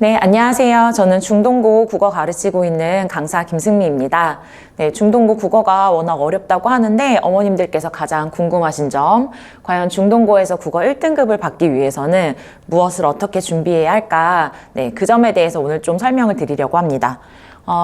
네, 안녕하세요. 저는 중동고 국어 가르치고 있는 강사 김승미입니다. 네, 중동고 국어가 워낙 어렵다고 하는데 어머님들께서 가장 궁금하신 점, 과연 중동고에서 국어 1등급을 받기 위해서는 무엇을 어떻게 준비해야 할까? 네, 그 점에 대해서 오늘 좀 설명을 드리려고 합니다.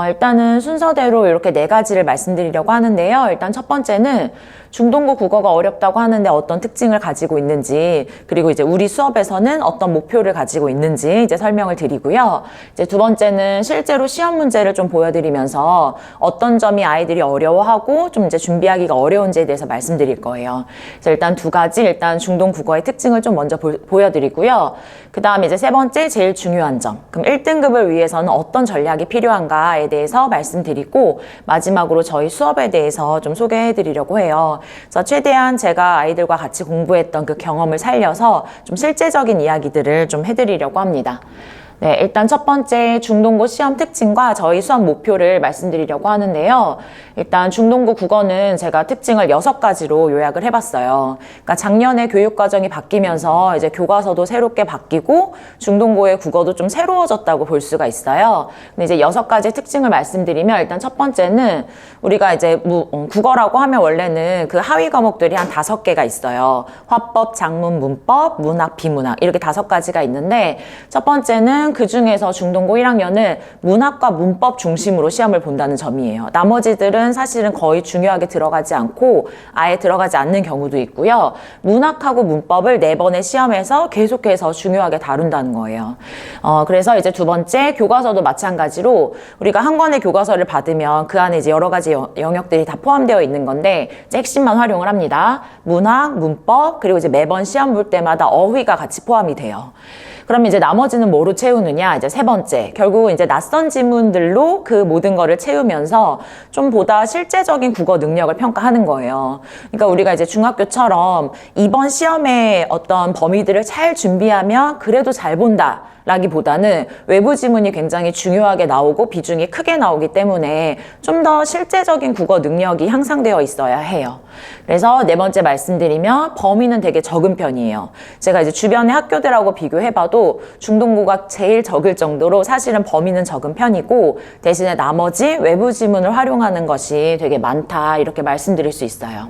일단은 순서대로 이렇게 4가지를 말씀드리려고 하는데요. 일단 첫 번째는 중동고 국어가 어렵다고 하는데 어떤 특징을 가지고 있는지, 그리고 이제 우리 수업에서는 어떤 목표를 가지고 있는지 이제 설명을 드리고요. 이제 두 번째는 실제로 시험 문제를 좀 보여드리면서 어떤 점이 아이들이 어려워하고 좀 이제 준비하기가 어려운지에 대해서 말씀드릴 거예요. 그래서 일단 2가지, 일단 중동 국어의 특징을 좀 먼저 보여드리고요. 그 다음에 이제 3번째 제일 중요한 점. 그럼 1등급을 위해서는 어떤 전략이 필요한가에 대해서 말씀드리고, 마지막으로 저희 수업에 대해서 좀 소개해드리려고 해요. 그래서 최대한 제가 아이들과 같이 공부했던 그 경험을 살려서 좀 실제적인 이야기들을 좀 해드리려고 합니다. 네, 일단 첫 번째 중동고 시험 특징과 저희 수업 목표를 말씀드리려고 하는데요. 일단 중동고 국어는 제가 특징을 6가지로 요약을 해봤어요. 그러니까 작년에 교육과정이 바뀌면서 이제 교과서도 새롭게 바뀌고 중동고의 국어도 좀 새로워졌다고 볼 수가 있어요. 근데 이제 6가지 특징을 말씀드리면, 일단 첫 번째는 우리가 이제 국어라고 하면 원래는 그 하위 과목들이 한 5개가 있어요. 화법, 작문, 문법, 문학, 비문학 이렇게 5가지가 있는데, 첫 번째는 그 중에서 중동고 1학년은 문학과 문법 중심으로 시험을 본다는 점이에요. 나머지들은 사실은 거의 중요하게 들어가지 않고 아예 들어가지 않는 경우도 있고요. 문학하고 문법을 4번의 시험에서 계속해서 중요하게 다룬다는 거예요. 그래서 이제 두 번째, 교과서도 마찬가지로 우리가 한 권의 교과서를 받으면 그 안에 이제 여러 가지 영역들이 다 포함되어 있는 건데, 이제 핵심만 활용을 합니다. 문학, 문법, 그리고 이제 매번 시험 볼 때마다 어휘가 같이 포함이 돼요. 그럼 이제 나머지는 뭐로 채우느냐? 이제 3번째. 결국은 이제 낯선 지문들로 그 모든 거를 채우면서 좀 보다 실제적인 국어 능력을 평가하는 거예요. 그러니까 우리가 이제 중학교처럼 이번 시험에 어떤 범위들을 잘 준비하면 그래도 잘 본다 라기보다는 외부 지문이 굉장히 중요하게 나오고 비중이 크게 나오기 때문에 좀 더 실제적인 국어 능력이 향상되어 있어야 해요. 그래서 4번째 말씀드리면 범위는 되게 적은 편이에요. 제가 이제 주변의 학교들하고 비교해봐도 중동고가 제일 적을 정도로 사실은 범위는 적은 편이고, 대신에 나머지 외부 지문을 활용하는 것이 되게 많다, 이렇게 말씀드릴 수 있어요.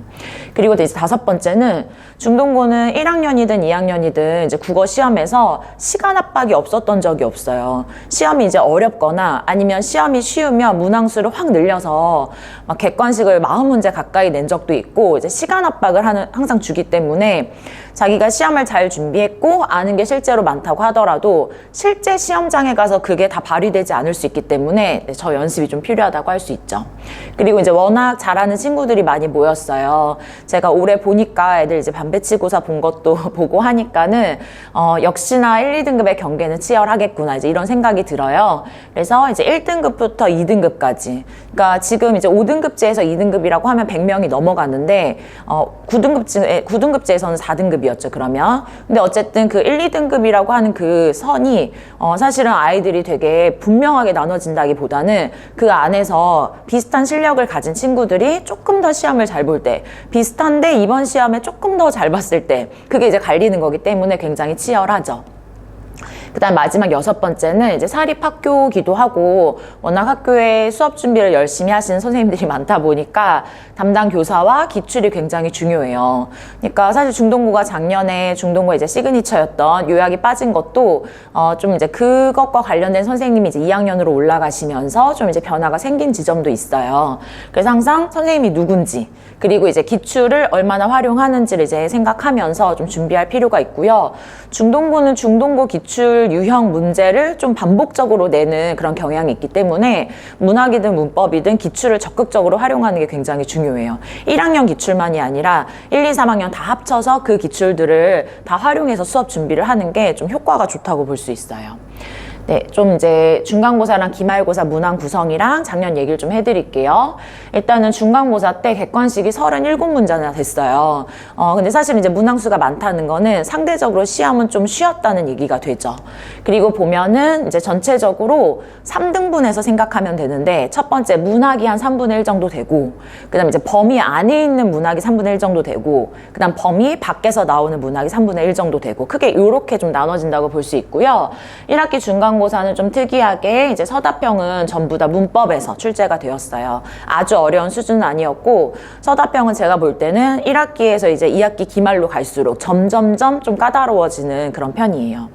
그리고 이제 5번째는 중동고는 1학년이든 2학년이든 이제 국어 시험에서 시간 압박이 없었던 적이 없어요. 시험이 이제 어렵거나 아니면 시험이 쉬우면 문항수를 확 늘려서 막 객관식을 40문제 가까이 낸 적도 있고, 이제 시간 압박을 항상 주기 때문에 자기가 시험을 잘 준비했고 아는 게 실제로 많다고 하더라도 실제 시험장에 가서 그게 다 발휘되지 않을 수 있기 때문에 저 연습이 좀 필요하다고 할 수 있죠. 그리고 이제 워낙 잘하는 친구들이 많이 모였어요. 제가 올해 보니까 애들 이제 반배치고사 본 것도 보고 하니까는 역시나 1, 2등급의 경계는 치열하겠구나, 이제 이런 생각이 들어요. 그래서 이제 1등급부터 2등급까지, 그러니까 지금 이제 5등급제에서 2등급이라고 하면 100명이 넘어가는데 9등급제에서는 4등급이었죠, 그러면. 근데 어쨌든 그 1, 2등급이라고 하는 그 선이 사실은 아이들이 되게 분명하게 나눠진다기보다는 그 안에서 비슷한 실력을 가진 친구들이 조금 더 시험을 잘 볼 때, 비슷한데 이번 시험에 조금 더 잘 봤을 때, 그게 이제 갈리는 거기 때문에 굉장히 치열하죠. 그 다음 마지막 6번째는 이제 사립학교기도 하고 워낙 학교에 수업 준비를 열심히 하시는 선생님들이 많다 보니까 담당 교사와 기출이 굉장히 중요해요. 그러니까 사실 중동고가 작년에 중동고 이제 시그니처였던 요약이 빠진 것도 좀 이제 그것과 관련된 선생님이 이제 2학년으로 올라가시면서 좀 이제 변화가 생긴 지점도 있어요. 그래서 항상 선생님이 누군지, 그리고 이제 기출을 얼마나 활용하는지를 이제 생각하면서 좀 준비할 필요가 있고요. 중동고는 중동고 기출 유형 문제를 좀 반복적으로 내는 그런 경향이 있기 때문에 문학이든 문법이든 기출을 적극적으로 활용하는 게 굉장히 중요해요. 1학년 기출만이 아니라 1, 2, 3학년 다 합쳐서 그 기출들을 다 활용해서 수업 준비를 하는 게 좀 효과가 좋다고 볼 수 있어요. 네, 좀 이제 중간고사랑 기말고사 문항 구성이랑 작년 얘기를 좀 해드릴게요. 일단은 중간고사 때 객관식이 37문제나 됐어요. 근데 사실 이제 문항수가 많다는 거는 상대적으로 시험은 좀 쉬었다는 얘기가 되죠. 그리고 보면은 이제 전체적으로 3등분해서 생각하면 되는데, 첫 번째 문학이 한 3분의 1 정도 되고, 그 다음에 이제 범위 안에 있는 문학이 3분의 1 정도 되고, 그 다음 범위 밖에서 나오는 문학이 3분의 1 정도 되고, 크게 이렇게 좀 나눠진다고 볼 수 있고요. 1학기 중간 중간고사는 좀 특이하게 이제 서답형은 전부 다 문법에서 출제가 되었어요. 아주 어려운 수준은 아니었고, 서답형은 제가 볼 때는 1학기에서 이제 2학기 기말로 갈수록 점점점 좀 까다로워지는 그런 편이에요.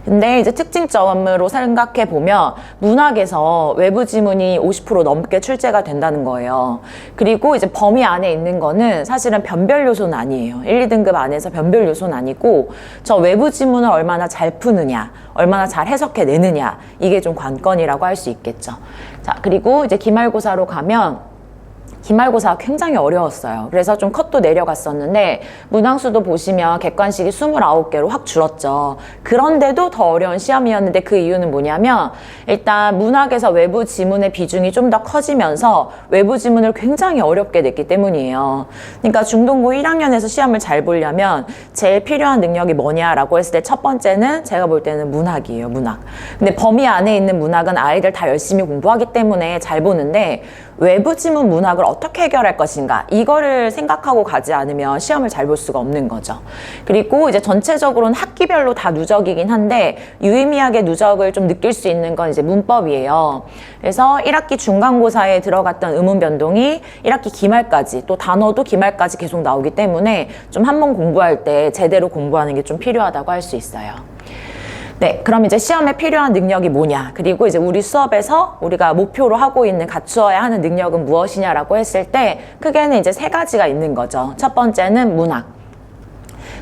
근데 이제 특징점으로 생각해 보면 문학에서 외부 지문이 50% 넘게 출제가 된다는 거예요. 그리고 이제 범위 안에 있는 거는 사실은 변별 요소는 아니에요. 1, 2등급 안에서 변별 요소는 아니고 저 외부 지문을 얼마나 잘 푸느냐, 얼마나 잘 해석해내느냐, 이게 좀 관건이라고 할 수 있겠죠. 자, 그리고 이제 기말고사로 가면 기말고사가 굉장히 어려웠어요. 그래서 좀 컷도 내려갔었는데 문항수도 보시면 객관식이 29개로 확 줄었죠. 그런데도 더 어려운 시험이었는데 그 이유는 뭐냐면 일단 문학에서 외부 지문의 비중이 좀 더 커지면서 외부 지문을 굉장히 어렵게 냈기 때문이에요. 그러니까 중등고 1학년에서 시험을 잘 보려면 제일 필요한 능력이 뭐냐라고 했을 때 첫 번째는 제가 볼 때는 문학이에요. 문학. 근데 범위 안에 있는 문학은 아이들 다 열심히 공부하기 때문에 잘 보는데 외부 지문 문학을 어떻게 해결할 것인가, 이거를 생각하고 가지 않으면 시험을 잘 볼 수가 없는 거죠. 그리고 이제 전체적으로는 학기별로 다 누적이긴 한데 유의미하게 누적을 좀 느낄 수 있는 건 이제 문법이에요. 그래서 1학기 중간고사에 들어갔던 의문 변동이 1학기 기말까지, 또 단어도 기말까지 계속 나오기 때문에 좀 한 번 공부할 때 제대로 공부하는 게 좀 필요하다고 할 수 있어요. 네, 그럼 이제 시험에 필요한 능력이 뭐냐, 그리고 이제 우리 수업에서 우리가 목표로 하고 있는 갖추어야 하는 능력은 무엇이냐라고 했을 때 크게는 이제 3가지가 있는 거죠. 첫 번째는 문학.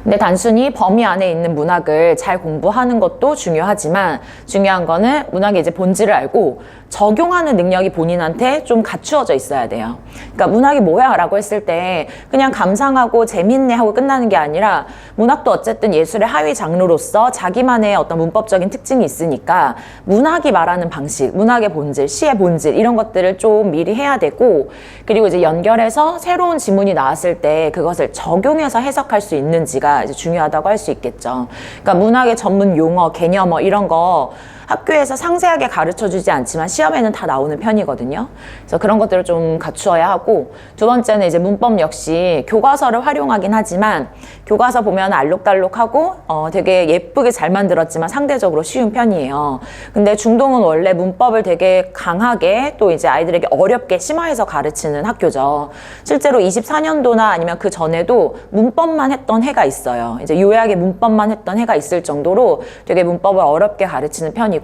근데 단순히 범위 안에 있는 문학을 잘 공부하는 것도 중요하지만 중요한 거는 문학의 이제 본질을 알고 적용하는 능력이 본인한테 좀 갖추어져 있어야 돼요. 그러니까 문학이 뭐야? 라고 했을 때 그냥 감상하고 재밌네 하고 끝나는 게 아니라 문학도 어쨌든 예술의 하위 장르로서 자기만의 어떤 문법적인 특징이 있으니까 문학이 말하는 방식, 문학의 본질, 시의 본질, 이런 것들을 좀 미리 해야 되고, 그리고 이제 연결해서 새로운 지문이 나왔을 때 그것을 적용해서 해석할 수 있는지가 이제 중요하다고 할 수 있겠죠. 그러니까 문학의 전문 용어, 개념어 이런 거 학교에서 상세하게 가르쳐주지 않지만 시험에는 다 나오는 편이거든요. 그래서 그런 것들을 좀 갖추어야 하고, 두 번째는 이제 문법 역시 교과서를 활용하긴 하지만 교과서 보면 알록달록하고 되게 예쁘게 잘 만들었지만 상대적으로 쉬운 편이에요. 근데 중동은 원래 문법을 되게 강하게 또 이제 아이들에게 어렵게 심화해서 가르치는 학교죠. 실제로 24년도나 아니면 그 전에도 문법만 했던 해가 있어요. 이제 요약의 문법만 했던 해가 있을 정도로 되게 문법을 어렵게 가르치는 편이고,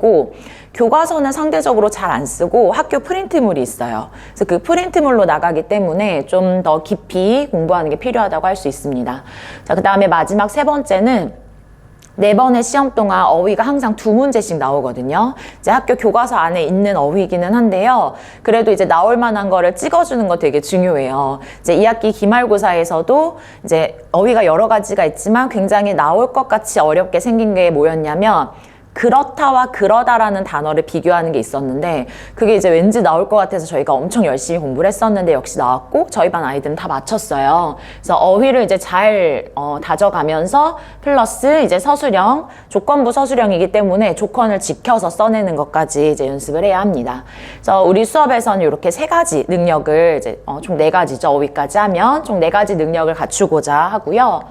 교과서는 상대적으로 잘 안 쓰고 학교 프린트물이 있어요. 그래서 그 프린트물로 나가기 때문에 좀 더 깊이 공부하는 게 필요하다고 할 수 있습니다. 자, 그 다음에 마지막 3번째는 4번의 시험 동안 어휘가 항상 2문제씩 나오거든요. 이제 학교 교과서 안에 있는 어휘이기는 한데요. 그래도 이제 나올 만한 거를 찍어주는 거 되게 중요해요. 이제 2학기 기말고사에서도 이제 어휘가 여러 가지가 있지만 굉장히 나올 것 같이 어렵게 생긴 게 뭐였냐면 그렇다와 그러다라는 단어를 비교하는 게 있었는데 그게 이제 왠지 나올 것 같아서 저희가 엄청 열심히 공부를 했었는데 역시 나왔고 저희 반 아이들은 다 맞췄어요. 그래서 어휘를 이제 잘 다져가면서 플러스 이제 서술형, 조건부 서술형이기 때문에 조건을 지켜서 써내는 것까지 이제 연습을 해야 합니다. 그래서 우리 수업에서는 이렇게 3가지 능력을 이제 총 4가지죠. 어휘까지 하면 총 4가지 능력을 갖추고자 하고요.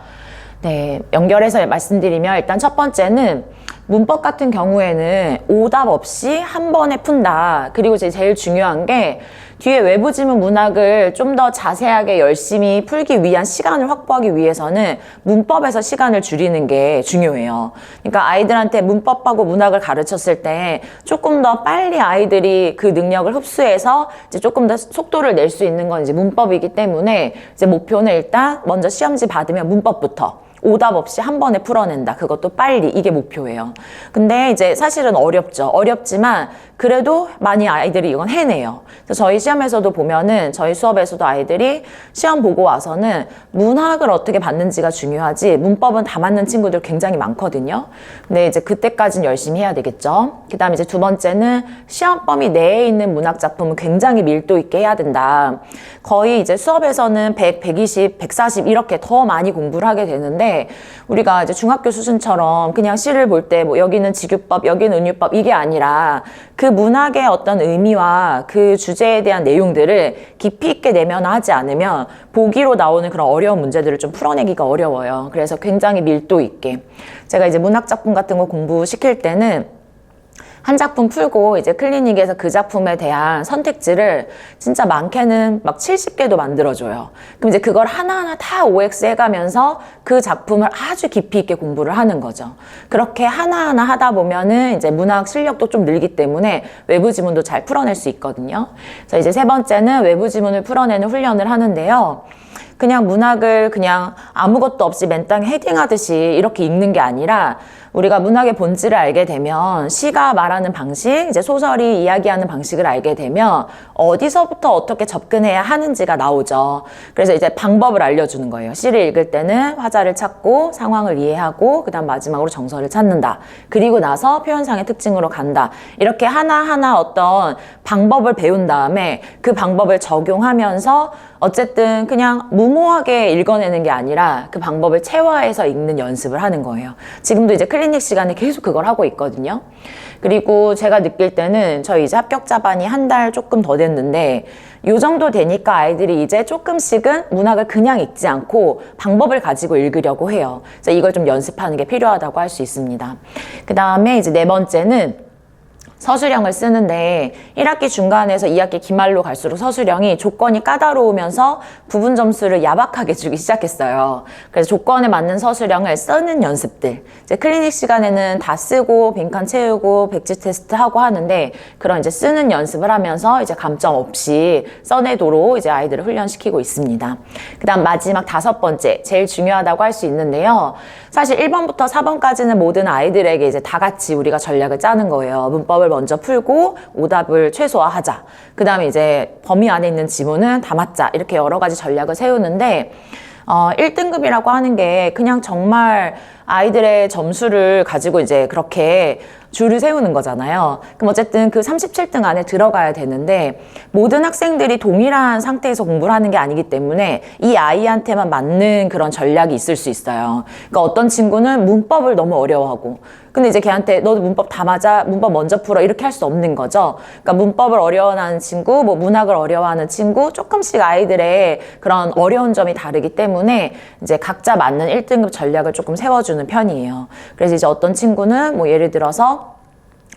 네, 연결해서 말씀드리면 일단 첫 번째는 문법 같은 경우에는 오답 없이 한 번에 푼다. 그리고 제일 중요한 게 뒤에 외부 지문 문학을 좀 더 자세하게 열심히 풀기 위한 시간을 확보하기 위해서는 문법에서 시간을 줄이는 게 중요해요. 그러니까 아이들한테 문법하고 문학을 가르쳤을 때 조금 더 빨리 아이들이 그 능력을 흡수해서 이제 조금 더 속도를 낼 수 있는 건 이제 문법이기 때문에 이제 목표는 일단 먼저 시험지 받으면 문법부터 오답 없이 한 번에 풀어낸다. 그것도 빨리. 이게 목표예요. 근데 이제 사실은 어렵죠. 어렵지만 그래도 많이 아이들이 이건 해내요. 그래서 저희 시험에서도 보면은 저희 수업에서도 아이들이 시험 보고 와서는 문학을 어떻게 받는지가 중요하지 문법은 다 맞는 친구들 굉장히 많거든요. 근데 이제 그때까지는 열심히 해야 되겠죠. 그 다음에 이제 두 번째는 시험 범위 내에 있는 문학 작품은 굉장히 밀도 있게 해야 된다. 거의 이제 수업에서는 100, 120, 140 이렇게 더 많이 공부를 하게 되는데 우리가 이제 중학교 수준처럼 그냥 시를 볼 때 뭐 여기는 직유법, 여기는 은유법 이게 아니라 그 문학의 어떤 의미와 그 주제에 대한 내용들을 깊이 있게 내면하지 않으면 보기로 나오는 그런 어려운 문제들을 좀 풀어내기가 어려워요. 그래서 굉장히 밀도 있게 제가 이제 문학 작품 같은 거 공부시킬 때는 한 작품 풀고 이제 클리닉에서 그 작품에 대한 선택지를 진짜 많게는 막 70개도 만들어줘요. 그럼 이제 그걸 하나하나 다 OX 해가면서 그 작품을 아주 깊이 있게 공부를 하는 거죠. 그렇게 하나하나 하다 보면은 이제 문학 실력도 좀 늘기 때문에 외부 지문도 잘 풀어낼 수 있거든요. 그래서 이제 세 번째는 외부 지문을 풀어내는 훈련을 하는데요. 그냥 문학을 그냥 아무것도 없이 맨땅에 헤딩하듯이 이렇게 읽는 게 아니라 우리가 문학의 본질을 알게 되면 시가 말하는 방식, 이제 소설이 이야기하는 방식을 알게 되면 어디서부터 어떻게 접근해야 하는지가 나오죠. 그래서 이제 방법을 알려주는 거예요. 시를 읽을 때는 화자를 찾고 상황을 이해하고 그다음 마지막으로 정서를 찾는다. 그리고 나서 표현상의 특징으로 간다. 이렇게 하나하나 어떤 방법을 배운 다음에 그 방법을 적용하면서 어쨌든 그냥 무모하게 읽어내는 게 아니라 그 방법을 체화해서 읽는 연습을 하는 거예요. 지금도 이제 클리닉 시간에 계속 그걸 하고 있거든요. 그리고 제가 느낄 때는 저희 이제 합격자반이 한 달 조금 더 됐는데 요 정도 되니까 아이들이 이제 조금씩은 문학을 그냥 읽지 않고 방법을 가지고 읽으려고 해요. 그래서 이걸 좀 연습하는 게 필요하다고 할 수 있습니다. 그 다음에 이제 네 번째는 서술형을 쓰는데 1학기 중간에서 2학기 기말로 갈수록 서술형이 조건이 까다로우면서 부분 점수를 야박하게 주기 시작했어요. 그래서 조건에 맞는 서술형을 쓰는 연습들. 이제 클리닉 시간에는 다 쓰고 빈칸 채우고 백지 테스트 하고 하는데 그런 이제 쓰는 연습을 하면서 이제 감점 없이 써내도록 이제 아이들을 훈련시키고 있습니다. 그다음 마지막 5번째, 제일 중요하다고 할 수 있는데요. 사실 1번부터 4번까지는 모든 아이들에게 이제 다 같이 우리가 전략을 짜는 거예요. 문법을 먼저 풀고 오답을 최소화하자. 그 다음에 이제 범위 안에 있는 지문은 다 맞자. 이렇게 여러 가지 전략을 세우는데 1등급이라고 하는 게 그냥 정말 아이들의 점수를 가지고 이제 그렇게 줄을 세우는 거잖아요. 그럼 어쨌든 그 37등 안에 들어가야 되는데 모든 학생들이 동일한 상태에서 공부를 하는 게 아니기 때문에 이 아이한테만 맞는 그런 전략이 있을 수 있어요. 그러니까 어떤 친구는 문법을 너무 어려워하고 근데 이제 걔한테 너도 문법 다 맞아? 문법 먼저 풀어? 이렇게 할 수 없는 거죠. 그러니까 문법을 어려워하는 친구, 뭐 문학을 어려워하는 친구 조금씩 아이들의 그런 어려운 점이 다르기 때문에 이제 각자 맞는 1등급 전략을 조금 세워주는 편이에요. 그래서 이제 어떤 친구는 뭐 예를 들어서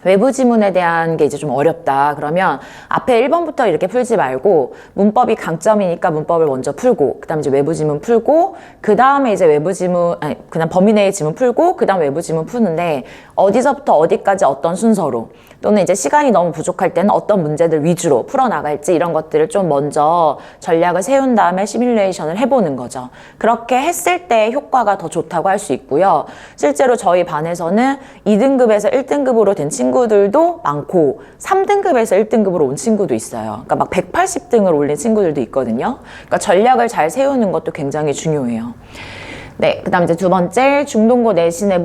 외부 지문에 대한 게 이제 좀 어렵다. 그러면 앞에 1번부터 이렇게 풀지 말고 문법이 강점이니까 문법을 먼저 풀고 그다음에 이제 외부 지문 풀고 그다음에 이제 외부 지문 그냥 범위 내의 지문 풀고 그다음 외부 지문 푸는데 어디서부터 어디까지 어떤 순서로 또는 이제 시간이 너무 부족할 때는 어떤 문제들 위주로 풀어나갈지 이런 것들을 좀 먼저 전략을 세운 다음에 시뮬레이션을 해보는 거죠. 그렇게 했을 때 효과가 더 좋다고 할 수 있고요. 실제로 저희 반에서는 2등급에서 1등급으로 된 친구들도 많고 3등급에서 1등급으로 온 친구도 있어요. 그러니까 막 180등을 올린 친구들도 있거든요. 그러니까 전략을 잘 세우는 것도 굉장히 중요해요. 네, 그 다음 이제 두 번째, 중동고 내신의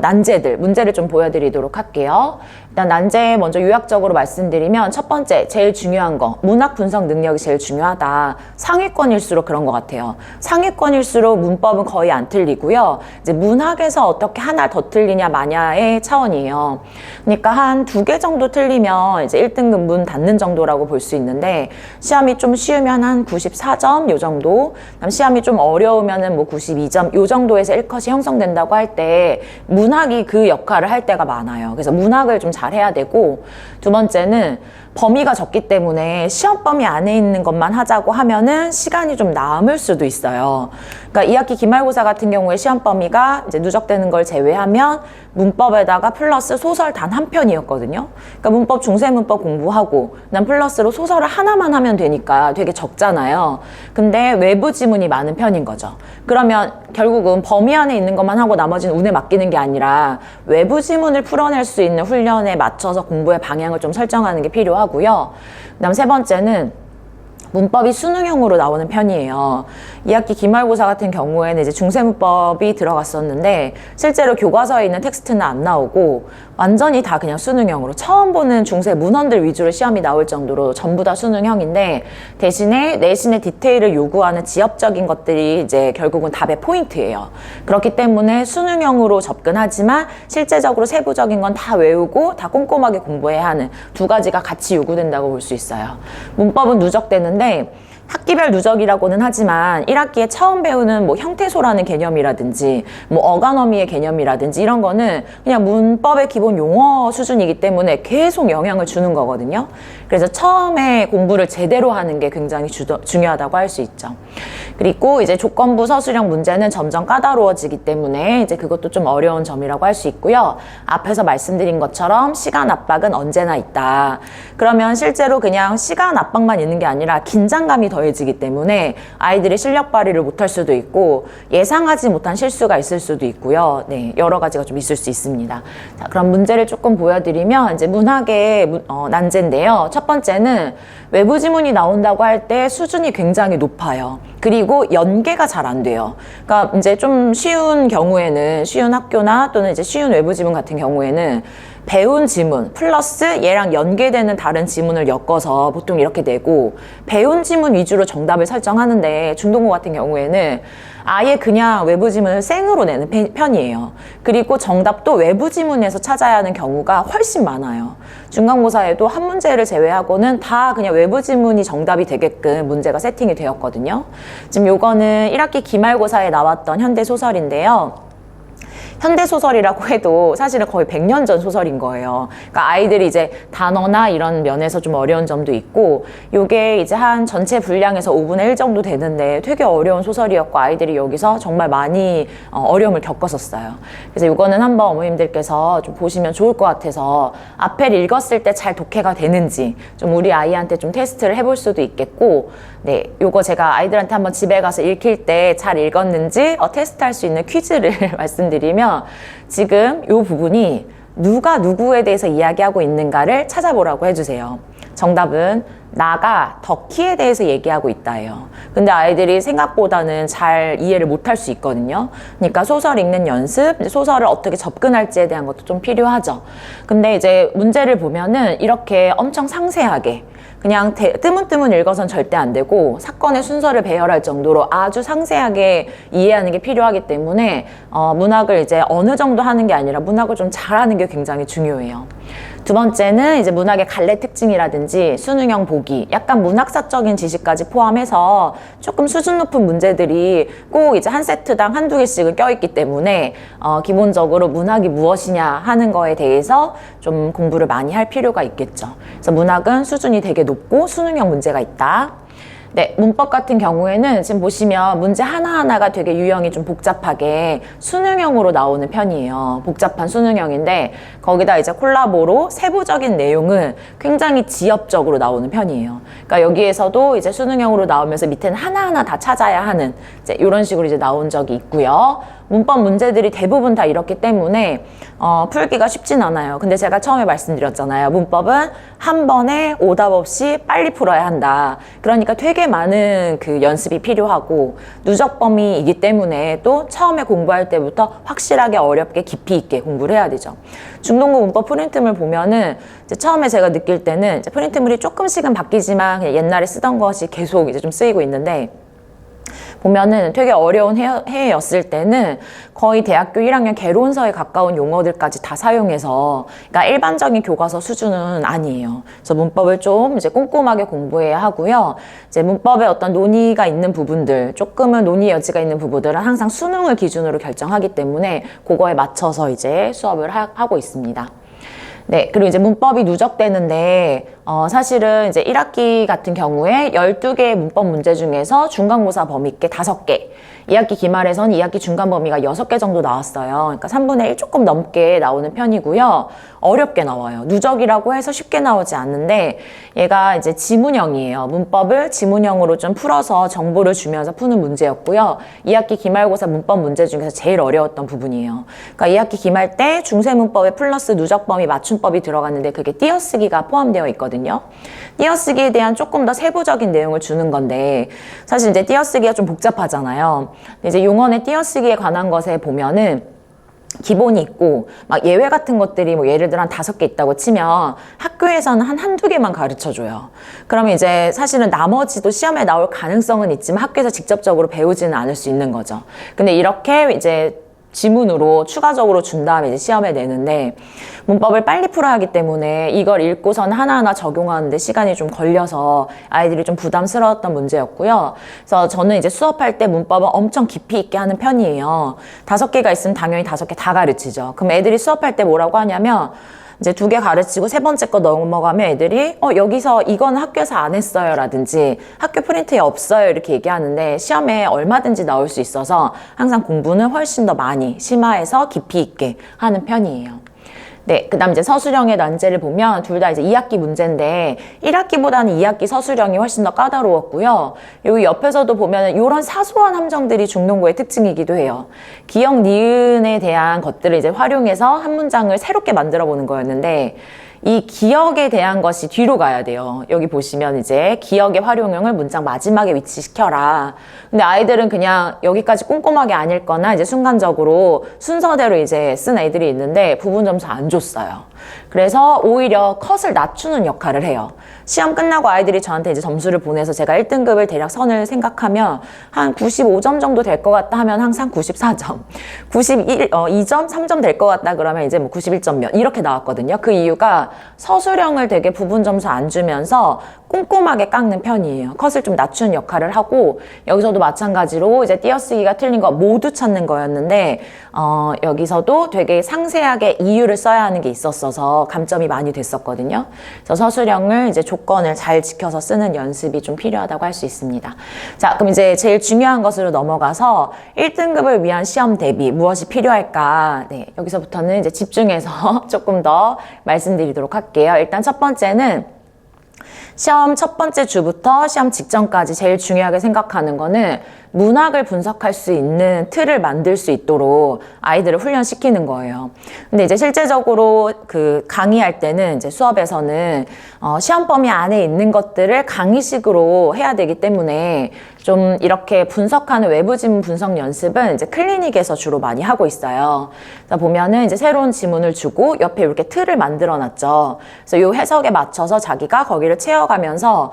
난제들, 문제를 좀 보여드리도록 할게요. 일단 난제 먼저 요약적으로 말씀드리면 첫 번째, 제일 중요한 거, 문학 분석 능력이 제일 중요하다. 상위권일수록 그런 것 같아요. 상위권일수록 문법은 거의 안 틀리고요. 이제 문학에서 어떻게 하나 더 틀리냐 마냐의 차원이에요. 그러니까 한 2개 정도 틀리면 이제 1등급 문 닫는 정도라고 볼 수 있는데 시험이 좀 쉬우면 한 94점 요 정도, 그다음 시험이 좀 어려우면은 뭐 92점 요 정도에서 1컷이 형성된다고 할 때 문학이 그 역할을 할 때가 많아요. 그래서 문학을 좀 잘해야 되고 두 번째는 범위가 적기 때문에 시험 범위 안에 있는 것만 하자고 하면은 시간이 좀 남을 수도 있어요. 그러니까 2학기 기말고사 같은 경우에 시험 범위가 이제 누적되는 걸 제외하면 문법에다가 플러스 소설 단 한 편이었거든요. 그러니까 문법 중세 문법 공부하고 그다음 플러스로 소설을 하나만 하면 되니까 되게 적잖아요. 근데 외부 지문이 많은 편인 거죠. 그러면 결국은 범위 안에 있는 것만 하고 나머지는 운에 맡기는 게 아니라 외부 지문을 풀어낼 수 있는 훈련에 맞춰서 공부의 방향을 좀 설정하는 게 필요하고요. 그다음 세 번째는 문법이 수능형으로 나오는 편이에요. 2학기 기말고사 같은 경우에는 이제 중세문법이 들어갔었는데 실제로 교과서에 있는 텍스트는 안 나오고 완전히 다 그냥 수능형으로 처음 보는 중세 문헌들 위주로 시험이 나올 정도로 전부 다 수능형인데 대신에 내신의 디테일을 요구하는 지엽적인 것들이 이제 결국은 답의 포인트예요. 그렇기 때문에 수능형으로 접근하지만 실제적으로 세부적인 건 다 외우고 다 꼼꼼하게 공부해야 하는 두 가지가 같이 요구된다고 볼 수 있어요. 문법은 누적되는데 학기별 누적이라고는 하지만 1학기에 처음 배우는 뭐 형태소라는 개념이라든지 뭐 어간어미의 개념이라든지 이런 거는 그냥 문법의 기본 용어 수준이기 때문에 계속 영향을 주는 거거든요. 그래서 처음에 공부를 제대로 하는 게 굉장히 중요하다고 할 수 있죠. 그리고 이제 조건부 서술형 문제는 점점 까다로워지기 때문에 이제 그것도 좀 어려운 점이라고 할 수 있고요. 앞에서 말씀드린 것처럼 시간 압박은 언제나 있다. 그러면 실제로 그냥 시간 압박만 있는 게 아니라 긴장감이 더해지기 때문에 아이들이 실력 발휘를 못할 수도 있고 예상하지 못한 실수가 있을 수도 있고요. 네, 여러 가지가 좀 있을 수 있습니다. 자, 그럼 문제를 조금 보여드리면 이제 문학의 난제인데요. 첫 번째는 외부 지문이 나온다고 할 때 수준이 굉장히 높아요. 그리고 연계가 잘 안 돼요. 그러니까 이제 좀 쉬운 경우에는 쉬운 학교나 또는 이제 쉬운 외부 지문 같은 경우에는 배운 지문 플러스 얘랑 연계되는 다른 지문을 엮어서 보통 이렇게 내고 배운 지문 위주로 정답을 설정하는데 중동고 같은 경우에는 아예 그냥 외부 지문을 생으로 내는 편이에요. 그리고 정답도 외부 지문에서 찾아야 하는 경우가 훨씬 많아요. 중간고사에도 한 문제를 제외하고는 다 그냥 외부 지문이 정답이 되게끔 문제가 세팅이 되었거든요. 지금 요거는 1학기 기말고사에 나왔던 현대소설인데요. 현대소설이라고 해도 사실은 거의 100년 전 소설인 거예요. 그러니까 아이들이 이제 단어나 이런 면에서 좀 어려운 점도 있고 요게 이제 한 전체 분량에서 5분의 1 정도 되는데 되게 어려운 소설이었고 아이들이 여기서 정말 많이 어려움을 겪었었어요. 그래서 요거는 한번 어머님들께서 좀 보시면 좋을 것 같아서 앞에 읽었을 때 잘 독해가 되는지 좀 우리 아이한테 좀 테스트를 해볼 수도 있겠고 네, 요거 제가 아이들한테 한번 집에 가서 읽힐 때 잘 읽었는지 테스트할 수 있는 퀴즈를 말씀드리면 지금 요 부분이 누가 누구에 대해서 이야기하고 있는가를 찾아보라고 해주세요. 정답은 나가 덕희에 대해서 얘기하고 있다예요. 근데 아이들이 생각보다는 잘 이해를 못할 수 있거든요. 그러니까 소설 읽는 연습, 소설을 어떻게 접근할지에 대한 것도 좀 필요하죠. 근데 이제 문제를 보면은 이렇게 엄청 상세하게 그냥 뜨문뜨문 읽어선 절대 안 되고 사건의 순서를 배열할 정도로 아주 상세하게 이해하는 게 필요하기 때문에 문학을 이제 어느 정도 하는 게 아니라 문학을 좀 잘하는 게 굉장히 중요해요. 두 번째는 이제 문학의 갈래 특징이라든지 수능형 보기, 약간 문학사적인 지식까지 포함해서 조금 수준 높은 문제들이 꼭 이제 한 세트당 한두 개씩은 껴있기 때문에 기본적으로 문학이 무엇이냐 하는 거에 대해서 좀 공부를 많이 할 필요가 있겠죠. 그래서 문학은 수준이 되게 높고 수능형 문제가 있다. 네, 문법 같은 경우에는 지금 보시면 문제 하나하나가 되게 유형이 좀 복잡하게 수능형으로 나오는 편이에요. 복잡한 수능형인데 거기다 이제 콜라보로 세부적인 내용은 굉장히 지엽적으로 나오는 편이에요. 그러니까 여기에서도 이제 수능형으로 나오면서 밑에는 하나하나 다 찾아야 하는 이제 이런 식으로 이제 나온 적이 있고요. 문법 문제들이 대부분 다 이렇기 때문에 풀기가 쉽진 않아요. 근데 제가 처음에 말씀드렸잖아요. 문법은 한 번에 오답 없이 빨리 풀어야 한다. 그러니까 되게 많은 그 연습이 필요하고 누적 범위이기 때문에 또 처음에 공부할 때부터 확실하게 어렵게 깊이 있게 공부를 해야 되죠. 중동고 문법 프린트물 보면은 이제 처음에 제가 느낄 때는 이제 프린트물이 조금씩은 바뀌지만 그냥 옛날에 쓰던 것이 계속 이제 좀 쓰이고 있는데 보면은 되게 어려운 해였을 때는 거의 대학교 1학년 개론서에 가까운 용어들까지 다 사용해서 그러니까 일반적인 교과서 수준은 아니에요. 그래서 문법을 좀 이제 꼼꼼하게 공부해야 하고요. 이제 문법에 어떤 논의가 있는 부분들, 조금은 논의 여지가 있는 부분들은 항상 수능을 기준으로 결정하기 때문에 그거에 맞춰서 이제 수업을 하고 있습니다. 네, 그리고 이제 문법이 누적되는데 사실은 이제 1학기 같은 경우에 12개의 문법 문제 중에서 중간고사 범위 게 5개, 2학기 기말에선 2학기 중간 범위가 6개 정도 나왔어요. 그러니까 3분의 1 조금 넘게 나오는 편이고요. 어렵게 나와요. 누적이라고 해서 쉽게 나오지 않는데 얘가 이제 지문형이에요. 문법을 지문형으로 좀 풀어서 정보를 주면서 푸는 문제였고요. 2학기 기말고사 문법 문제 중에서 제일 어려웠던 부분이에요. 그러니까 2학기 기말 때 중세문법에 플러스 누적 범위 맞춤법이 들어갔는데 그게 띄어쓰기가 포함되어 있거든요. 띄어쓰기에 대한 조금 더 세부적인 내용을 주는 건데 사실 이제 띄어쓰기가 좀 복잡하잖아요. 근데 이제 용언의 띄어쓰기에 관한 것에 보면은 기본이 있고 막 예외 같은 것들이 뭐 예를 들어 한 5개 있다고 치면 학교에서는 한두 개만 가르쳐줘요. 그러면 이제 사실은 나머지도 시험에 나올 가능성은 있지만 학교에서 직접적으로 배우지는 않을 수 있는 거죠. 근데 이렇게 이제 지문으로 추가적으로 준 다음에 이제 시험에 내는데, 문법을 빨리 풀어야 하기 때문에 이걸 읽고선 하나하나 적용하는데 시간이 좀 걸려서 아이들이 좀 부담스러웠던 문제였고요. 그래서 저는 이제 수업할 때 문법은 엄청 깊이 있게 하는 편이에요. 5개가 있으면 당연히 5개 다 가르치죠. 그럼 애들이 수업할 때 뭐라고 하냐면, 이제 2개 가르치고 3번째 거 넘어가면 애들이 여기서 이건 학교에서 안 했어요 라든지 학교 프린트에 없어요 이렇게 얘기하는데, 시험에 얼마든지 나올 수 있어서 항상 공부는 훨씬 더 많이 심화해서 깊이 있게 하는 편이에요. 네, 그 다음 이제 서술형의 난제를 보면 둘 다 이제 2학기 문제인데 1학기보다는 2학기 서술형이 훨씬 더 까다로웠고요. 여기 옆에서도 보면 이런 사소한 함정들이 중동고의 특징이기도 해요. 기역, 니은에 대한 것들을 이제 활용해서 한 문장을 새롭게 만들어 보는 거였는데, 이 기역에 대한 것이 뒤로 가야 돼요. 여기 보시면 이제 기역의 활용형을 문장 마지막에 위치시켜라. 근데 아이들은 그냥 여기까지 꼼꼼하게 안 읽거나 이제 순간적으로 순서대로 이제 쓴 애들이 있는데 부분 점수 안 줬어요. 그래서 오히려 컷을 낮추는 역할을 해요. 시험 끝나고 아이들이 저한테 이제 점수를 보내서 제가 1등급을 대략 선을 생각하면 한 95점 정도 될 것 같다 하면 항상 94점, 2점, 3점 될 것 같다 그러면 이제 뭐 91점 몇 이렇게 나왔거든요. 그 이유가 서술형을 되게 부분 점수 안 주면서 꼼꼼하게 깎는 편이에요. 컷을 좀 낮추는 역할을 하고, 여기서도 마찬가지로 이제 띄어쓰기가 틀린 거 모두 찾는 거였는데 여기서도 되게 상세하게 이유를 써야 하는 게 있었어서 감점이 많이 됐었거든요. 그래서 서술형을 이제 조건을 잘 지켜서 쓰는 연습이 좀 필요하다고 할 수 있습니다. 자, 그럼 이제 제일 중요한 것으로 넘어가서 1등급을 위한 시험 대비 무엇이 필요할까? 네, 여기서부터는 이제 집중해서 조금 더 말씀드리도록 할게요. 일단 첫 번째는 시험 첫 번째 주부터 시험 직전까지 제일 중요하게 생각하는 거는 문학을 분석할 수 있는 틀을 만들 수 있도록 아이들을 훈련시키는 거예요. 근데 이제 실제적으로 그 강의할 때는 이제 수업에서는 시험 범위 안에 있는 것들을 강의식으로 해야 되기 때문에 좀 이렇게 분석하는 외부 지문 분석 연습은 이제 클리닉에서 주로 많이 하고 있어요. 그래서 보면은 이제 새로운 지문을 주고 옆에 이렇게 틀을 만들어 놨죠. 그래서 요 해석에 맞춰서 자기가 거기를 채워가면서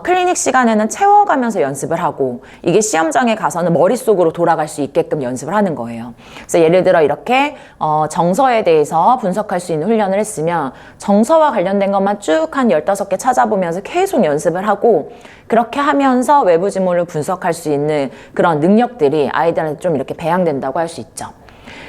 클리닉 시간에는 채워가면서 연습을 하고, 이게 시험장에 가서는 머릿속으로 돌아갈 수 있게끔 연습을 하는 거예요. 그래서 예를 들어 이렇게 정서에 대해서 분석할 수 있는 훈련을 했으면 정서와 관련된 것만 쭉 한 15개 찾아보면서 계속 연습을 하고, 그렇게 하면서 외부 지문을 분석할 수 있는 그런 능력들이 아이들한테 좀 이렇게 배양된다고 할 수 있죠.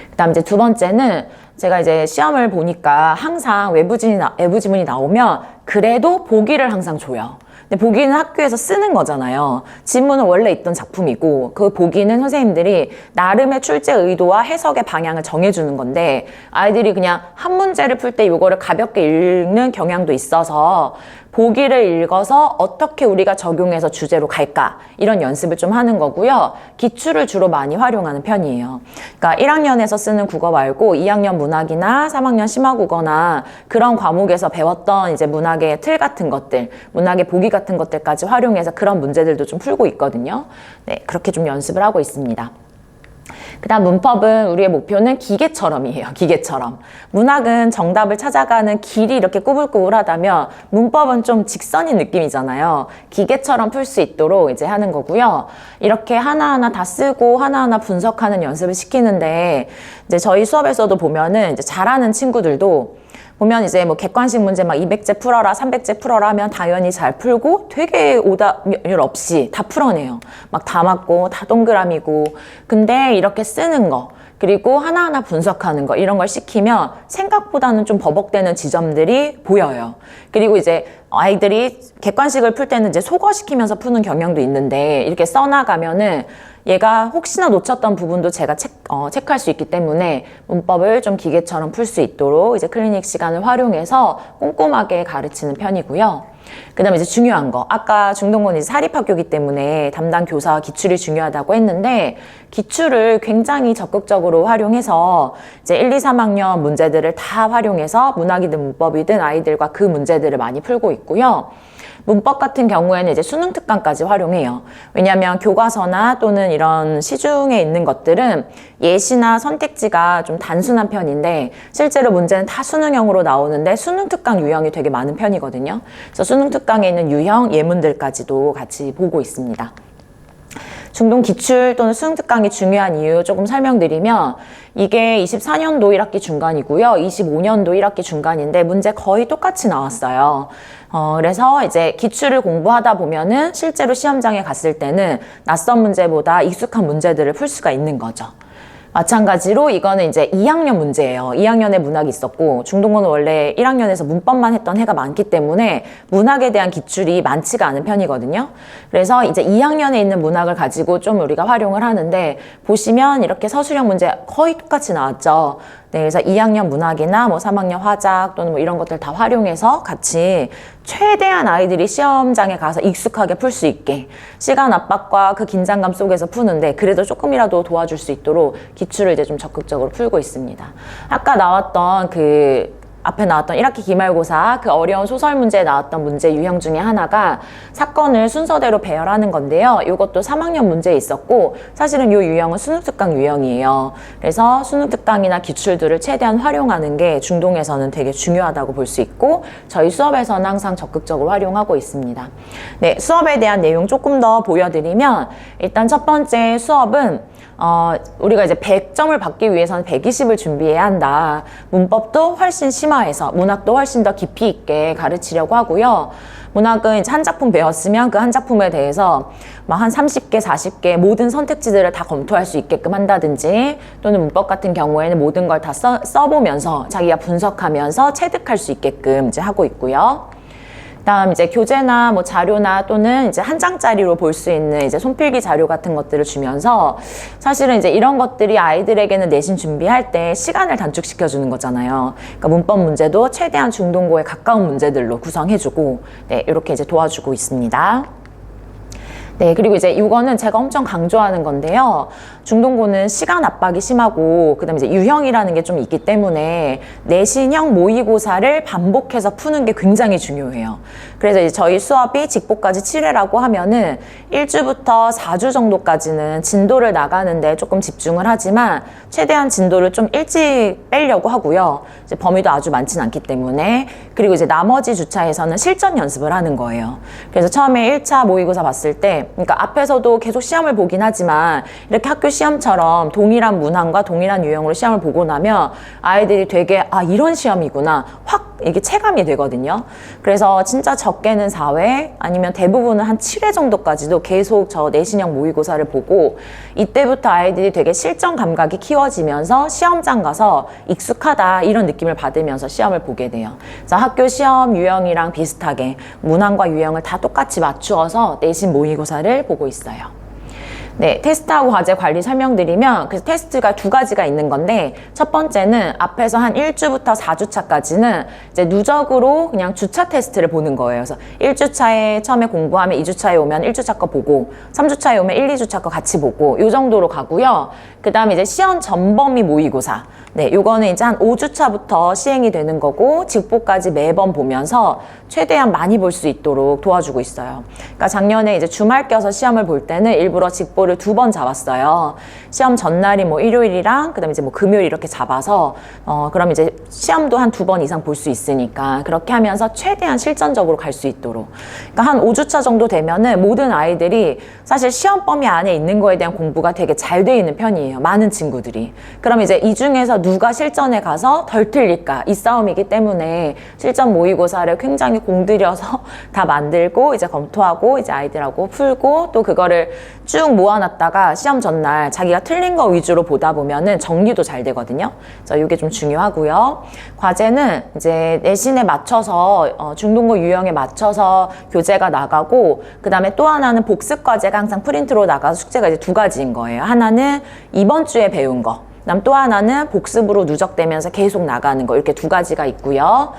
그 다음 이제 두 번째는 제가 이제 시험을 보니까 항상 외부 지문이 나오면 그래도 보기를 항상 줘요. 근데 보기는 학교에서 쓰는 거잖아요. 지문은 원래 있던 작품이고, 그 보기는 선생님들이 나름의 출제 의도와 해석의 방향을 정해주는 건데, 아이들이 그냥 한 문제를 풀 때 이거를 가볍게 읽는 경향도 있어서 보기를 읽어서 어떻게 우리가 적용해서 주제로 갈까, 이런 연습을 좀 하는 거고요. 기출을 주로 많이 활용하는 편이에요. 그러니까 1학년에서 쓰는 국어 말고 2학년 문학이나 3학년 심화국어나 그런 과목에서 배웠던 이제 문학의 틀 같은 것들, 문학의 보기 같은 것들까지 활용해서 그런 문제들도 좀 풀고 있거든요. 네, 그렇게 좀 연습을 하고 있습니다. 그 다음 문법은 우리의 목표는 기계처럼이에요. 기계처럼. 문학은 정답을 찾아가는 길이 이렇게 꾸불꾸불하다면 문법은 좀 직선인 느낌이잖아요. 기계처럼 풀 수 있도록 이제 하는 거고요. 이렇게 하나하나 다 쓰고 하나하나 분석하는 연습을 시키는데, 이제 저희 수업에서도 보면은 이제 잘하는 친구들도 보면 이제 뭐 객관식 문제 막 200제 풀어라, 300제 풀어라 하면 당연히 잘 풀고 되게 오답률 없이 다 풀어내요. 막 다 맞고 다 동그라미고. 근데 이렇게 쓰는 거, 그리고 하나하나 분석하는 거, 이런 걸 시키면 생각보다는 좀 버벅대는 지점들이 보여요. 그리고 이제 아이들이 객관식을 풀 때는 이제 소거시키면서 푸는 경향도 있는데, 이렇게 써나가면은 얘가 혹시나 놓쳤던 부분도 제가 체크할 수 있기 때문에 문법을 좀 기계처럼 풀 수 있도록 이제 클리닉 시간을 활용해서 꼼꼼하게 가르치는 편이고요. 그 다음에 이제 중요한 거, 아까 중동고는 이제 사립학교이기 때문에 담당 교사와 기출이 중요하다고 했는데, 기출을 굉장히 적극적으로 활용해서 이제 1, 2, 3학년 문제들을 다 활용해서 문학이든 문법이든 아이들과 그 문제들을 많이 풀고 있고요. 문법 같은 경우에는 이제 수능 특강까지 활용해요. 왜냐하면 교과서나 또는 이런 시중에 있는 것들은 예시나 선택지가 좀 단순한 편인데, 실제로 문제는 다 수능형으로 나오는데 수능 특강 유형이 되게 많은 편이거든요. 그래서 수능 특강에 있는 유형 예문들까지도 같이 보고 있습니다. 중동 기출 또는 수능 특강이 중요한 이유 조금 설명드리면 이게 24년도 1학기 중간이고요. 25년도 1학기 중간인데 문제 거의 똑같이 나왔어요. 그래서 이제 기출을 공부하다 보면은 실제로 시험장에 갔을 때는 낯선 문제보다 익숙한 문제들을 풀 수가 있는 거죠. 마찬가지로 이거는 이제 2학년 문제예요. 2학년에 문학이 있었고 중동고는 원래 1학년에서 문법만 했던 해가 많기 때문에 문학에 대한 기출이 많지가 않은 편이거든요. 그래서 이제 2학년에 있는 문학을 가지고 좀 우리가 활용을 하는데 보시면 이렇게 서술형 문제 거의 똑같이 나왔죠. 네, 그래서 2학년 문학이나 뭐 3학년 화작 또는 뭐 이런 것들 다 활용해서 같이 최대한 아이들이 시험장에 가서 익숙하게 풀 수 있게 시간 압박과 그 긴장감 속에서 푸는데 그래도 조금이라도 도와줄 수 있도록 기출을 이제 좀 적극적으로 풀고 있습니다. 아까 나왔던 앞에 나왔던 1학기 기말고사 그 어려운 소설 문제에 나왔던 문제 유형 중에 하나가 사건을 순서대로 배열하는 건데요. 이것도 3학년 문제에 있었고 사실은 이 유형은 수능특강 유형이에요. 그래서 수능특강이나 기출들을 최대한 활용하는 게 중동에서는 되게 중요하다고 볼 수 있고 저희 수업에서는 항상 적극적으로 활용하고 있습니다. 네, 수업에 대한 내용 조금 더 보여드리면 일단 첫 번째 수업은 우리가 이제 100점을 받기 위해서는 120을 준비해야 한다. 문법도 훨씬 심화해서 문학도 훨씬 더 깊이 있게 가르치려고 하고요. 문학은 이제 한 작품 배웠으면 그 한 작품에 대해서 막 한 30개, 40개 모든 선택지들을 다 검토할 수 있게끔 한다든지 또는 문법 같은 경우에는 모든 걸 다 써보면서 자기가 분석하면서 체득할 수 있게끔 이제 하고 있고요. 그다음 이제 교재나 뭐 자료나 또는 이제 한 장짜리로 볼 수 있는 이제 손필기 자료 같은 것들을 주면서 사실은 이제 이런 것들이 아이들에게는 내신 준비할 때 시간을 단축시켜 주는 거잖아요. 그러니까 문법 문제도 최대한 중동고에 가까운 문제들로 구성해주고 네, 이렇게 이제 도와주고 있습니다. 네, 그리고 이제 이거는 제가 엄청 강조하는 건데요. 중동고는 시간 압박이 심하고 그다음에 이제 유형이라는 게 좀 있기 때문에 내신형 모의고사를 반복해서 푸는 게 굉장히 중요해요. 그래서 이제 저희 수업이 직보까지 7회라고 하면은 1주부터 4주 정도까지는 진도를 나가는데 조금 집중을 하지만 최대한 진도를 좀 일찍 빼려고 하고요. 이제 범위도 아주 많지는 않기 때문에 그리고 이제 나머지 주차에서는 실전 연습을 하는 거예요. 그래서 처음에 1차 모의고사 봤을 때 그러니까 앞에서도 계속 시험을 보긴 하지만 이렇게 학교 시험처럼 동일한 문항과 동일한 유형으로 시험을 보고 나면 아이들이 되게 이런 시험이구나 확 이게 체감이 되거든요. 그래서 진짜 적게는 4회 아니면 대부분은 한 7회 정도까지도 계속 저 내신형 모의고사를 보고 이때부터 아이들이 되게 실전 감각이 키워지면서 시험장 가서 익숙하다 이런 느낌을 받으면서 시험을 보게 돼요. 그래서 학교 시험 유형이랑 비슷하게 문항과 유형을 다 똑같이 맞추어서 내신 모의고사를 보고 있어요. 네, 테스트하고 과제 관리 설명드리면 그래서 테스트가 두 가지가 있는 건데 첫 번째는 앞에서 한 1주부터 4주차까지는 이제 누적으로 그냥 주차 테스트를 보는 거예요. 그래서 1주차에 처음에 공부하면 2주차에 오면 1주차 거 보고 3주차에 오면 1, 2주차 거 같이 보고 이 정도로 가고요. 그 다음에 이제 시험 전범위 모의고사 네, 요거는 이제 한 5주차부터 시행이 되는 거고 직보까지 매번 보면서 최대한 많이 볼 수 있도록 도와주고 있어요. 그러니까 작년에 이제 주말 껴서 시험을 볼 때는 일부러 직보를 2번 잡았어요. 시험 전날이 뭐 일요일이랑 그다음에 이제 뭐 금요일 이렇게 잡아서 그럼 이제 시험도 한 2번 이상 볼 수 있으니까 그렇게 하면서 최대한 실전적으로 갈 수 있도록. 그러니까 한 5주차 정도 되면은 모든 아이들이 사실 시험 범위 안에 있는 거에 대한 공부가 되게 잘 돼 있는 편이에요. 많은 친구들이. 그럼 이제 이 중에서 누가 실전에 가서 덜 틀릴까 이 싸움이기 때문에 실전 모의고사를 굉장히 공들여서 다 만들고 이제 검토하고 이제 아이들하고 풀고 또 그거를 쭉 모아놨다가 시험 전날 자기가 틀린 거 위주로 보다 보면은 정리도 잘 되거든요. 그래서 이게 좀 중요하고요. 과제는 이제 내신에 맞춰서 중동고 유형에 맞춰서 교재가 나가고 그 다음에 또 하나는 복습 과제가 항상 프린트로 나가서 숙제가 이제 두 가지인 거예요. 하나는 이번 주에 배운 거, 그다음 또 하나는 복습으로 누적되면서 계속 나가는 거 이렇게 두 가지가 있고요.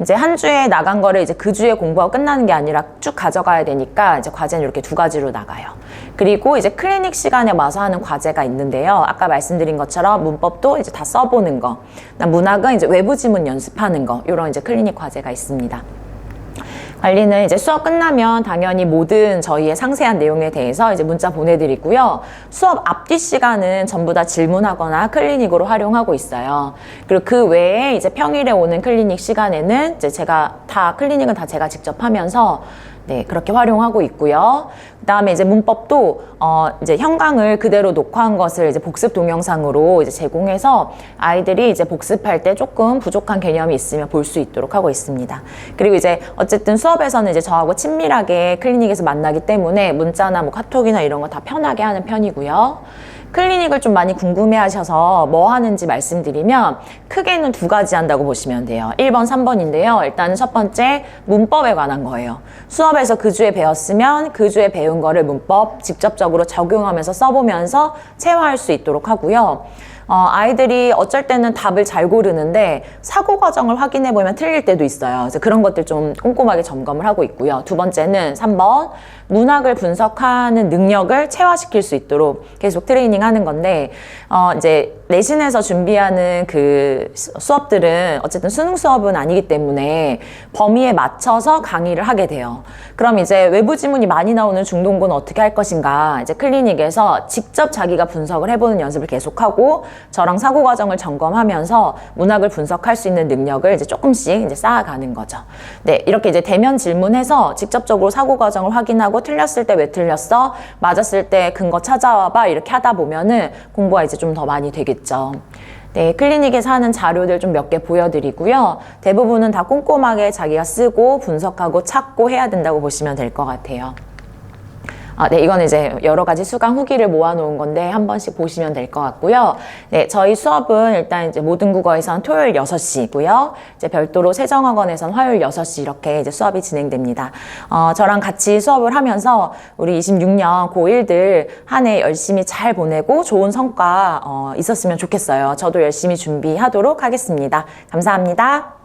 이제 한 주에 나간 거를 이제 그 주에 공부하고 끝나는 게 아니라 쭉 가져가야 되니까 이제 과제는 이렇게 두 가지로 나가요. 그리고 이제 클리닉 시간에 와서 하는 과제가 있는데요. 아까 말씀드린 것처럼 문법도 이제 다 써보는 거, 문학은 이제 외부 지문 연습하는 거, 이런 이제 클리닉 과제가 있습니다. 관리는 이제 수업 끝나면 당연히 모든 저희의 상세한 내용에 대해서 이제 문자 보내드리고요. 수업 앞뒤 시간은 전부 다 질문하거나 클리닉으로 활용하고 있어요. 그리고 그 외에 이제 평일에 오는 클리닉 시간에는 이제 클리닉은 다 제가 직접 하면서 네, 그렇게 활용하고 있고요. 그다음에 이제 문법도 이제 현강을 그대로 녹화한 것을 이제 복습 동영상으로 이제 제공해서 아이들이 이제 복습할 때 조금 부족한 개념이 있으면 볼 수 있도록 하고 있습니다. 그리고 이제 어쨌든 수업에서는 이제 저하고 친밀하게 클리닉에서 만나기 때문에 문자나 뭐 카톡이나 이런 거 다 편하게 하는 편이고요. 클리닉을 좀 많이 궁금해 하셔서 뭐 하는지 말씀드리면 크게는 두 가지 한다고 보시면 돼요. 1번, 3번인데요. 일단은 첫 번째 문법에 관한 거예요. 수업에서 그 주에 배웠으면 그 주에 배운 거를 문법 직접적으로 적용하면서 써보면서 체화할 수 있도록 하고요. 아이들이 어쩔 때는 답을 잘 고르는데 사고 과정을 확인해 보면 틀릴 때도 있어요. 그래서 그런 것들 좀 꼼꼼하게 점검을 하고 있고요. 두 번째는 3번 문학을 분석하는 능력을 체화시킬 수 있도록 계속 트레이닝 하는 건데 이제 내신에서 준비하는 그 수업들은 어쨌든 수능 수업은 아니기 때문에 범위에 맞춰서 강의를 하게 돼요. 그럼 이제 외부 지문이 많이 나오는 중동고는 어떻게 할 것인가? 이제 클리닉에서 직접 자기가 분석을 해보는 연습을 계속하고 저랑 사고 과정을 점검하면서 문학을 분석할 수 있는 능력을 이제 조금씩 이제 쌓아가는 거죠. 네, 이렇게 이제 대면 질문해서 직접적으로 사고 과정을 확인하고 틀렸을 때 왜 틀렸어? 맞았을 때 근거 찾아와봐. 이렇게 하다 보면은 공부가 이제 좀 더 많이 되겠죠. 네, 클리닉에서 하는 자료들 좀 몇 개 보여드리고요. 대부분은 다 꼼꼼하게 자기가 쓰고 분석하고 찾고 해야 된다고 보시면 될 것 같아요. 네, 이건 이제 여러 가지 수강 후기를 모아놓은 건데 한 번씩 보시면 될 것 같고요. 네, 저희 수업은 일단 이제 모든 국어에선 토요일 6시고요. 이제 별도로 세정학원에선 화요일 6시 이렇게 이제 수업이 진행됩니다. 저랑 같이 수업을 하면서 우리 26년 고1들 한 해 열심히 잘 보내고 좋은 성과 있었으면 좋겠어요. 저도 열심히 준비하도록 하겠습니다. 감사합니다.